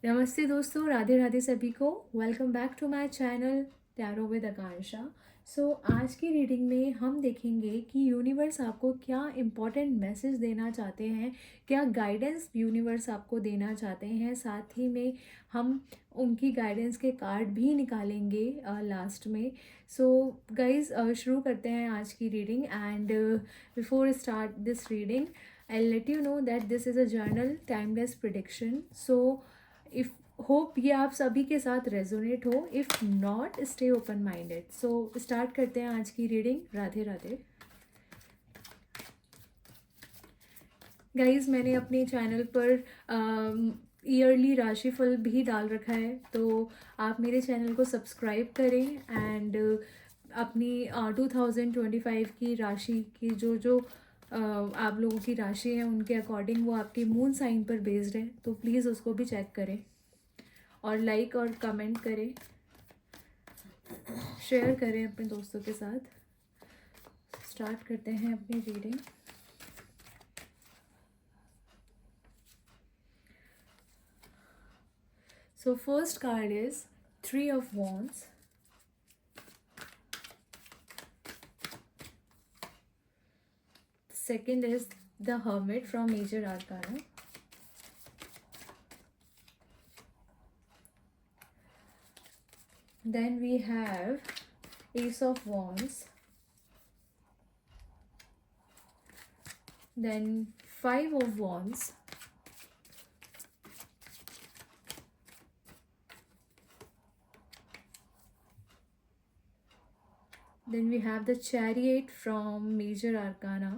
नमस्ते दोस्तों, राधे राधे सभी को। Welcome back to my channel tarot with Akanksha. आज की रीडिंग में हम देखेंगे कि यूनिवर्स आपको क्या इम्पोर्टेंट मैसेज देना चाहते हैं, क्या गाइडेंस यूनिवर्स आपको देना चाहते हैं। साथ ही में हम उनकी गाइडेंस के कार्ड भी निकालेंगे लास्ट में। गाइज शुरू करते हैं आज की reading. And before start this reading, I'll let you know that this is a journal timeless prediction. If hope ये आप सभी के साथ रेजोनेट हो। If not, stay open minded. Start करते हैं आज की रीडिंग। राधे राधे गाइज। मैंने अपने चैनल पर ईयरली राशिफल भी डाल रखा है, तो आप मेरे चैनल को सब्सक्राइब करें। एंड अपनी 2025 की राशि की जो आप लोगों की राशि है उनके अकॉर्डिंग वो आपके मून साइन पर बेस्ड है, तो प्लीज़ उसको भी चेक करें और लाइक और कमेंट करें, शेयर करें अपने दोस्तों के साथ। स्टार्ट करते हैं अपनी reading. First card is 3 of Wands. Second is the Hermit from Major Arcana. Then we have Ace of Wands. Then 5 of Wands. Then we have the Chariot from Major Arcana.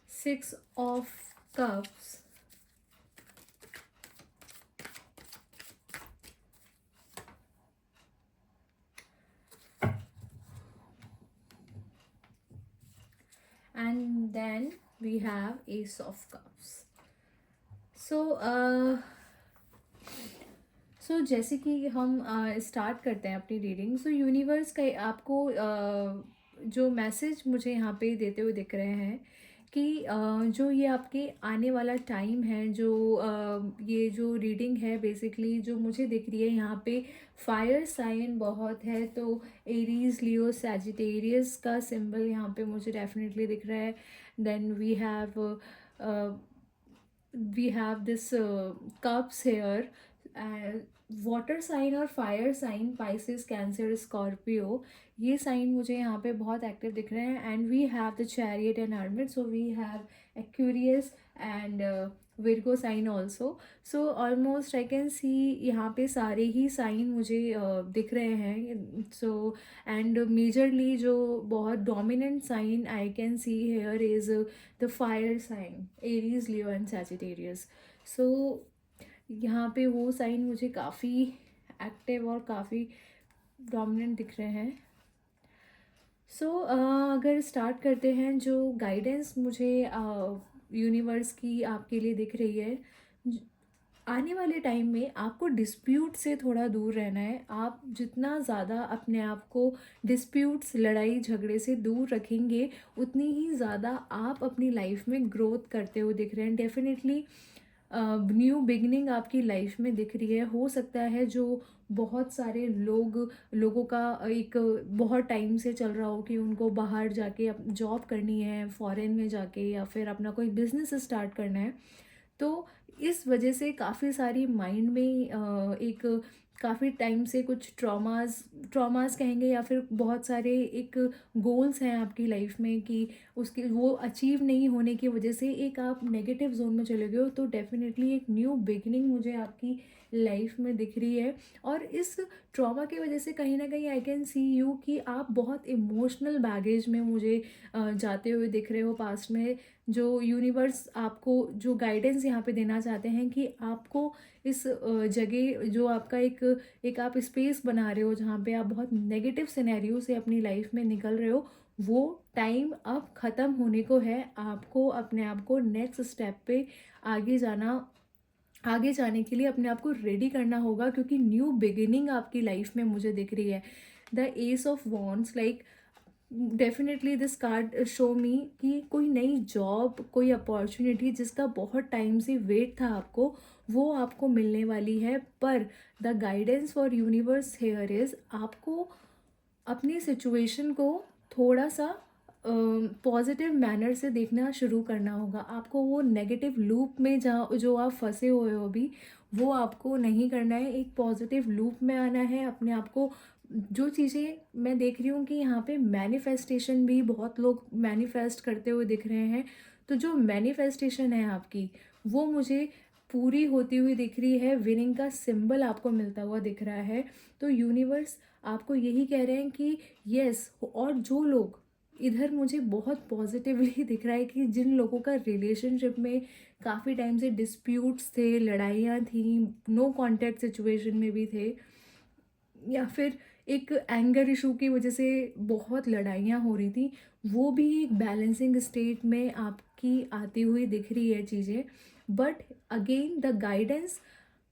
Six of Cups. And then we have Ace of Cups. जैसे कि हम start करते हैं अपनी reading. Universe का आपको जो message मुझे यहाँ पे देते हुए दिख रहे हैं कि जो ये आपके आने वाला टाइम है, ये जो रीडिंग है बेसिकली जो मुझे दिख रही है यहाँ पे फायर साइन बहुत है, तो एरीज, लियो, सैजिटेरियस का सिंबल यहाँ पे मुझे डेफिनेटली दिख रहा है। Then we have this cups here. Water sign और fire sign, Pisces, Cancer, Scorpio, ये साइन मुझे यहाँ पे बहुत एक्टिव दिख रहे हैं। And we have the chariot and hermit, so we have Aquarius and Virgo sign also. Almost I can see यहाँ पे सारे ही साइन मुझे दिख रहे हैं। एंड मेजरली जो बहुत dominant sign I can see here is the fire sign, Aries, Leo and Sagittarius. यहाँ पे वो साइन मुझे काफ़ी एक्टिव और काफ़ी डोमिनेंट दिख रहे हैं। अगर स्टार्ट करते हैं, जो गाइडेंस मुझे यूनिवर्स की आपके लिए दिख रही है, आने वाले टाइम में आपको डिस्प्यूट से थोड़ा दूर रहना है। आप जितना ज़्यादा अपने आप को डिस्प्यूट्स, लड़ाई झगड़े से दूर रखेंगे, उतनी ही ज़्यादा आप अपनी लाइफ में ग्रोथ करते हुए दिख रहे हैं। डेफिनेटली न्यू बिगनिंग आपकी लाइफ में दिख रही है। हो सकता है जो बहुत सारे लोगों का एक बहुत टाइम से चल रहा हो कि उनको बाहर जाके जॉब करनी है, फॉरेन में जाके, या फिर अपना कोई बिजनेस स्टार्ट करना है, तो इस वजह से काफ़ी सारी माइंड में एक काफ़ी टाइम से कुछ ट्रॉमास कहेंगे, या फिर बहुत सारे एक गोल्स हैं आपकी लाइफ में कि उसके वो अचीव नहीं होने की वजह से एक आप नेगेटिव जोन में चले गए हो। तो डेफिनेटली एक न्यू बिगनिंग मुझे आपकी लाइफ में दिख रही है। और इस ट्रॉमा की वजह से कहीं ना कहीं आई कैन सी यू कि आप बहुत इमोशनल बैगेज में मुझे जाते हुए दिख रहे हो पास्ट में। जो यूनिवर्स आपको जो गाइडेंस यहाँ पे देना चाहते हैं कि आपको इस जगह, जो आपका एक आप स्पेस बना रहे हो जहाँ पे आप बहुत नेगेटिव सिनेरियो से अपनी लाइफ में निकल रहे हो, वो टाइम अब ख़त्म होने को है। आपको अपने आप को नेक्स्ट स्टेप पे आगे जाना आगे जाने के लिए अपने आप को रेडी करना होगा, क्योंकि न्यू बिगिनिंग आपकी लाइफ में मुझे दिख रही है। The S of wands, like definitely this card show मी कि कोई नई जॉब, कोई अपॉर्चुनिटी जिसका बहुत टाइम से वेट था आपको, वो आपको मिलने वाली है। पर the guidance for universe here is, आपको अपनी सिचुएशन को थोड़ा सा पॉजिटिव मैनर से देखना शुरू करना होगा। आपको वो नेगेटिव लूप में जहाँ जो आप फंसे हुए हो अभी, वो आपको नहीं करना है। एक पॉजिटिव लूप में आना है। अपने आप को, जो चीज़ें मैं देख रही हूँ कि यहाँ पे मैनिफेस्टेशन भी बहुत लोग मैनिफेस्ट करते हुए दिख रहे हैं। तो जो मैनिफेस्टेशन है आपकी, वो मुझे पूरी होती हुई दिख रही है। विनिंग का सिंबल आपको मिलता हुआ दिख रहा है। तो यूनिवर्स आपको यही कह रहे हैं कि यस। और जो लोग इधर, मुझे बहुत पॉजिटिवली दिख रहा है कि जिन लोगों का रिलेशनशिप में काफ़ी टाइम से डिस्प्यूट्स थे, लड़ाइयाँ थी, नो कांटेक्ट सिचुएशन में भी थे, या फिर एक एंगर इशू की वजह से बहुत लड़ाइयाँ हो रही थी, वो भी एक बैलेंसिंग स्टेट में आपकी आती हुई दिख रही है चीज़ें। बट अगेन द गाइडेंस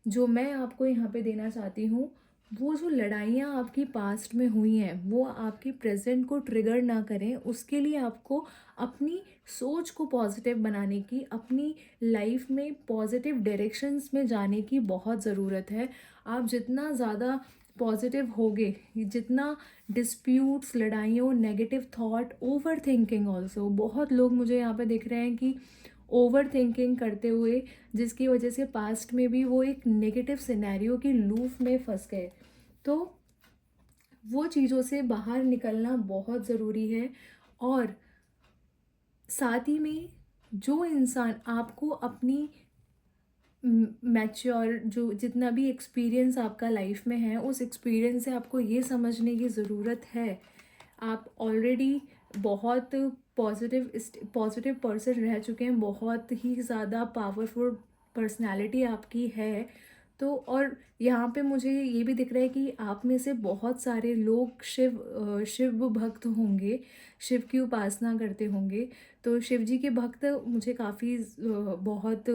जो मैं आपको यहाँ पे देना चाहती हूँ, वो जो लड़ाइयाँ आपकी पास्ट में हुई हैं, वो आपकी प्रेजेंट को ट्रिगर ना करें। उसके लिए आपको अपनी सोच को पॉजिटिव बनाने की, अपनी लाइफ में पॉजिटिव डायरेक्शंस में जाने की बहुत ज़रूरत है। आप जितना ज़्यादा पॉजिटिव होगे, जितना डिस्प्यूट्स, लड़ाइयों, negative thought, overthinking also, बहुत लोग मुझे यहाँ पे दिख रहे हैं कि ओवर थिंकिंग करते हुए, जिसकी वजह से पास्ट में भी वो एक नेगेटिव सिनेरियो की लूप में फंस गए। तो वो चीज़ों से बाहर निकलना बहुत ज़रूरी है। और साथ ही में जो इंसान आपको अपनी मैच्योर, जो जितना भी एक्सपीरियंस आपका लाइफ में है, उस एक्सपीरियंस से आपको ये समझने की ज़रूरत है, आप ऑलरेडी बहुत पॉजिटिव पॉजिटिव पर्सन रह चुके हैं, बहुत ही ज़्यादा पावरफुल पर्सनालिटी आपकी है। तो और यहाँ पे मुझे ये भी दिख रहा है कि आप में से बहुत सारे लोग शिव भक्त होंगे, शिव की उपासना करते होंगे। तो शिव जी के भक्त मुझे काफ़ी बहुत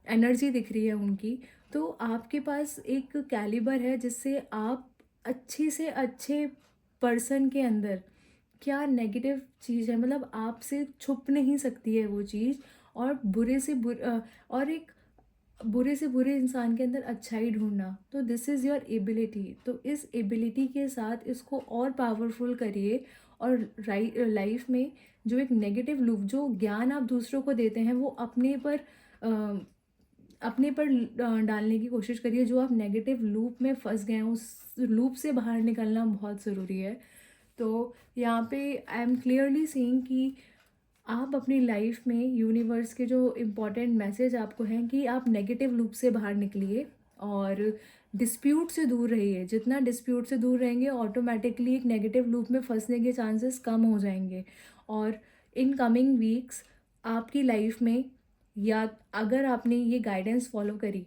एनर्जी दिख रही है उनकी। तो आपके पास एक कैलिबर है जिससे आप अच्छे से अच्छे पर्सन के अंदर क्या नेगेटिव चीज़ है, मतलब आपसे छुप नहीं सकती है वो चीज़। और और एक बुरे से बुरे इंसान के अंदर अच्छाई ढूंढना, तो दिस इज़ योर एबिलिटी। तो इस एबिलिटी के साथ इसको और पावरफुल करिए। और लाइफ में जो एक नेगेटिव लूप, जो ज्ञान आप दूसरों को देते हैं, वो अपने पर डालने की कोशिश करिए। जो आप नेगेटिव लूप में फंस गए हैं, उस लूप से बाहर निकलना बहुत ज़रूरी है। तो यहाँ पे आई एम क्लियरली सीइंग कि आप अपनी लाइफ में यूनिवर्स के जो इम्पोर्टेंट मैसेज आपको हैं कि आप नेगेटिव लूप से बाहर निकलिए और डिस्प्यूट से दूर रहिए। जितना डिस्प्यूट से दूर रहेंगे, ऑटोमेटिकली एक नेगेटिव लूप में फंसने के चांसेस कम हो जाएंगे। और इन कमिंग वीक्स आपकी लाइफ में, या अगर आपने ये गाइडेंस फॉलो करी,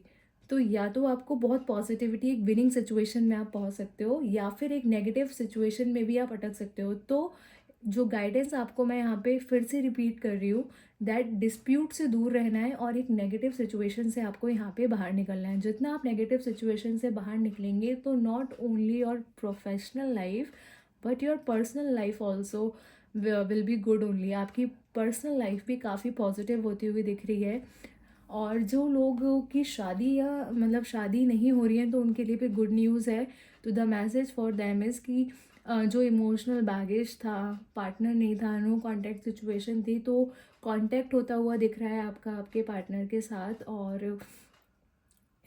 तो या तो आपको बहुत पॉजिटिविटी, एक विनिंग सिचुएशन में आप पहुंच सकते हो, या फिर एक नेगेटिव सिचुएशन में भी आप अटक सकते हो। तो जो गाइडेंस आपको मैं यहाँ पे फिर से रिपीट कर रही हूँ, दैट डिस्प्यूट से दूर रहना है और एक नेगेटिव सिचुएशन से आपको यहाँ पे बाहर निकलना है। जितना आप नेगेटिव सिचुएशन से बाहर निकलेंगे, तो not only your professional life but your personal life also will be good only. आपकी पर्सनल लाइफ भी काफ़ी पॉजिटिव होती हुई दिख रही है। और जो लोगों की शादी, या मतलब शादी नहीं हो रही है, तो उनके लिए भी गुड न्यूज़ है। तो the message for them is कि जो इमोशनल बैगेज था, पार्टनर नहीं था, नो कांटेक्ट सिचुएशन थी, तो कांटेक्ट होता हुआ दिख रहा है आपका आपके पार्टनर के साथ। और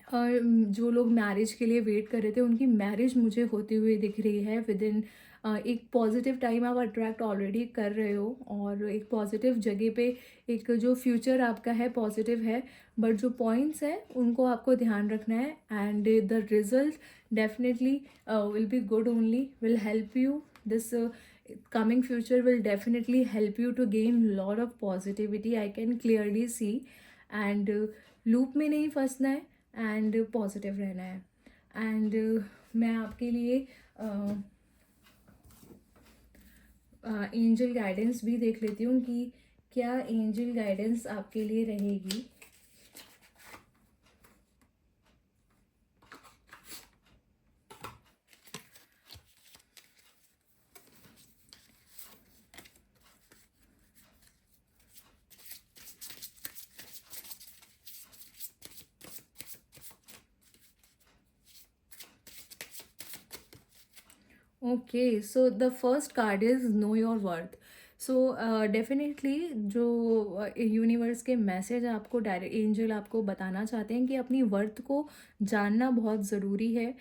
जो लोग मैरिज के लिए वेट कर रहे थे, उनकी मैरिज मुझे होती हुई दिख रही है विद इन एक पॉजिटिव टाइम आप अट्रैक्ट ऑलरेडी कर रहे हो, और एक पॉजिटिव जगह पे एक जो फ्यूचर आपका है पॉजिटिव है। बट जो पॉइंट्स हैं उनको आपको ध्यान रखना है, and the result definitely will be good only, will help you this coming future will definitely help you to gain lot of positivity, I can clearly see। and loop में नहीं फंसना है, एंड पॉजिटिव रहना है। And मैं आपके लिए angel guidance भी देख लेती हूँ कि क्या एंजल गाइडेंस आपके लिए रहेगी। Okay, so the first card is know your worth. So definitely जो यूनिवर्स के मैसेज आपको डायरेक्ट एंजल आपको बताना चाहते हैं कि अपनी वर्थ को जानना बहुत ज़रूरी है,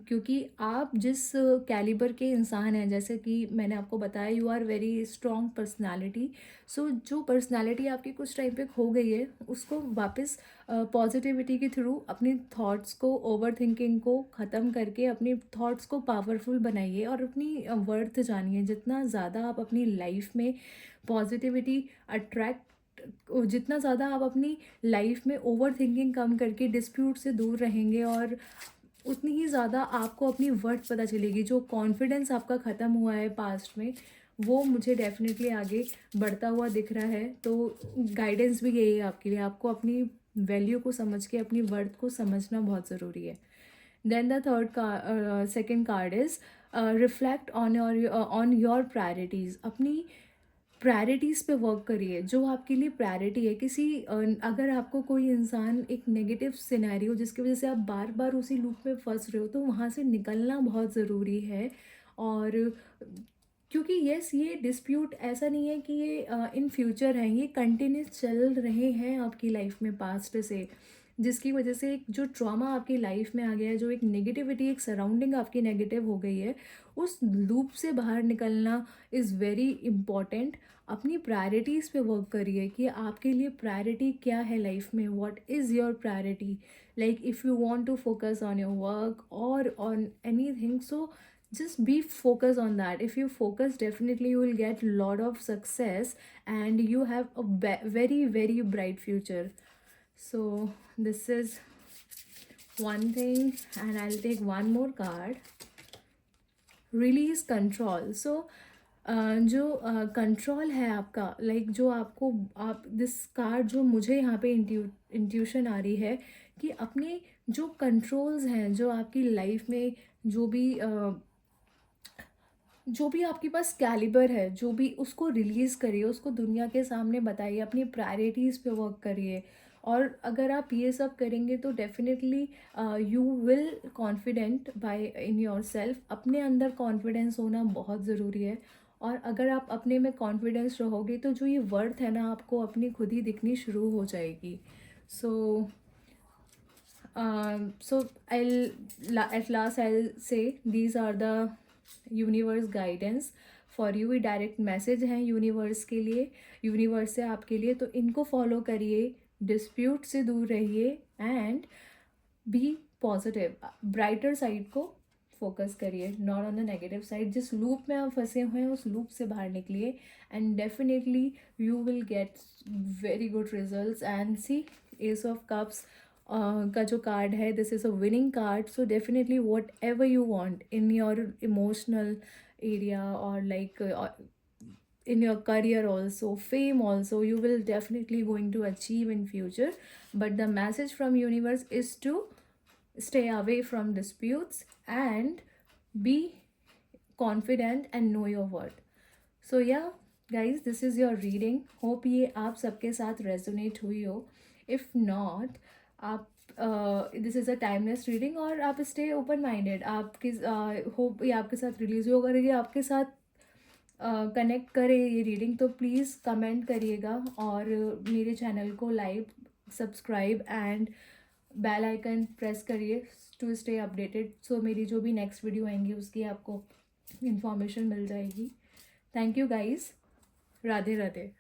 क्योंकि आप जिस कैलिबर के इंसान हैं, जैसे कि मैंने आपको बताया, you are very strong personality. So जो पर्सनालिटी आपकी कुछ टाइम पे खो गई है, उसको वापस पॉजिटिविटी के थ्रू अपनी थॉट्स को, ओवर थिंकिंग को ख़त्म करके अपनी थॉट्स को पावरफुल बनाइए और अपनी वर्थ जानिए। जितना ज़्यादा आप अपनी लाइफ में पॉजिटिविटी अट्रैक्ट, जितना ज़्यादा आप अपनी लाइफ में ओवर थिंकिंग कम करके डिस्प्यूट से दूर रहेंगे, और उतनी ही ज़्यादा आपको अपनी वर्थ पता चलेगी। जो कॉन्फिडेंस आपका ख़त्म हुआ है पास्ट में, वो मुझे डेफिनेटली आगे बढ़ता हुआ दिख रहा है। तो गाइडेंस भी यही है आपके लिए, आपको अपनी वैल्यू को समझ के अपनी वर्थ को समझना बहुत ज़रूरी है। Then the third second card is reflect on your priorities. अपनी प्रायोरिटीज़ पे वर्क करिए, जो आपके लिए प्रायोरिटी है। अगर आपको कोई इंसान एक नेगेटिव सिनेरियो जिसकी वजह से आप बार बार उसी लूप में फंस रहे हो, तो वहाँ से निकलना बहुत ज़रूरी है। और क्योंकि यस, ये डिस्प्यूट ऐसा नहीं है कि ये इन फ्यूचर है, ये कंटिन्यूस चल रहे हैं आपकी लाइफ में पास्ट से, जिसकी वजह से एक जो ट्रॉमा आपकी लाइफ में आ गया है, जो एक नेगेटिविटी, एक सराउंडिंग आपकी नेगेटिव हो गई है, उस लूप से बाहर निकलना इज़ वेरी इम्पॉर्टेंट। अपनी प्रायोरिटीज़ पे वर्क करिए कि आपके लिए प्रायोरिटी क्या है लाइफ में, what is your priority. Like if you want to focus on your work और on anything, so just be focused on that. If you focus, definitely you will get lot of success and you have a very very bright future. So this is one thing, and I'll take one more card. Release control. So जो control है आपका, like जो आपको, आप this card जो मुझे यहाँ पे इंट्यूशन आ रही है कि अपने जो कंट्रोल्स हैं, जो आपकी लाइफ में जो भी आपके पास कैलिबर है, जो भी, उसको रिलीज़ करिए, उसको दुनिया के सामने बताइए, अपनी प्रायोरिटीज़ पे वर्क करिए। और अगर आप ये सब करेंगे तो definitely you will confident by in yourself. अपने अंदर कॉन्फिडेंस होना बहुत ज़रूरी है। और अगर आप अपने में कॉन्फिडेंस रहोगे, तो जो ये वर्थ है ना, आपको अपनी खुद ही दिखनी शुरू हो जाएगी। सो at last I'll say these are the universe guidance for you। ये डायरेक्ट मैसेज हैं यूनिवर्स के लिए, यूनिवर्स से आपके लिए। तो इनको फॉलो करिए, डिस्प्यूट से दूर रहिए and be positive. Brighter side को फोकस करिए, not on the negative side. जिस लूप में आप फंसे हुए हैं, उस लूप से बाहर निकलिए and definitely you will get very good results. And see, ace of cups का जो कार्ड है, this is a winning card. So definitely whatever you want in your emotional area, or like in your career also, fame also, you will definitely going to achieve in future. But the message from universe is to stay away from disputes and be confident and know your worth. So yeah guys, this is your reading. Hope ये आप सबके साथ resonate हुई हो. If not, आप this is a timeless reading, और आप stay open minded. आपकी होप ये आपके साथ रिलीज हो, अगर ये आपके साथ कनेक्ट करे ये रीडिंग, तो प्लीज़ कमेंट करिएगा और मेरे चैनल को like, subscribe and bell icon press करिए टू स्टे अपडेटेड। सो मेरी जो भी नेक्स्ट वीडियो आएंगी उसकी आपको इन्फॉर्मेशन मिल जाएगी। Thank you guys, Radhe Radhe.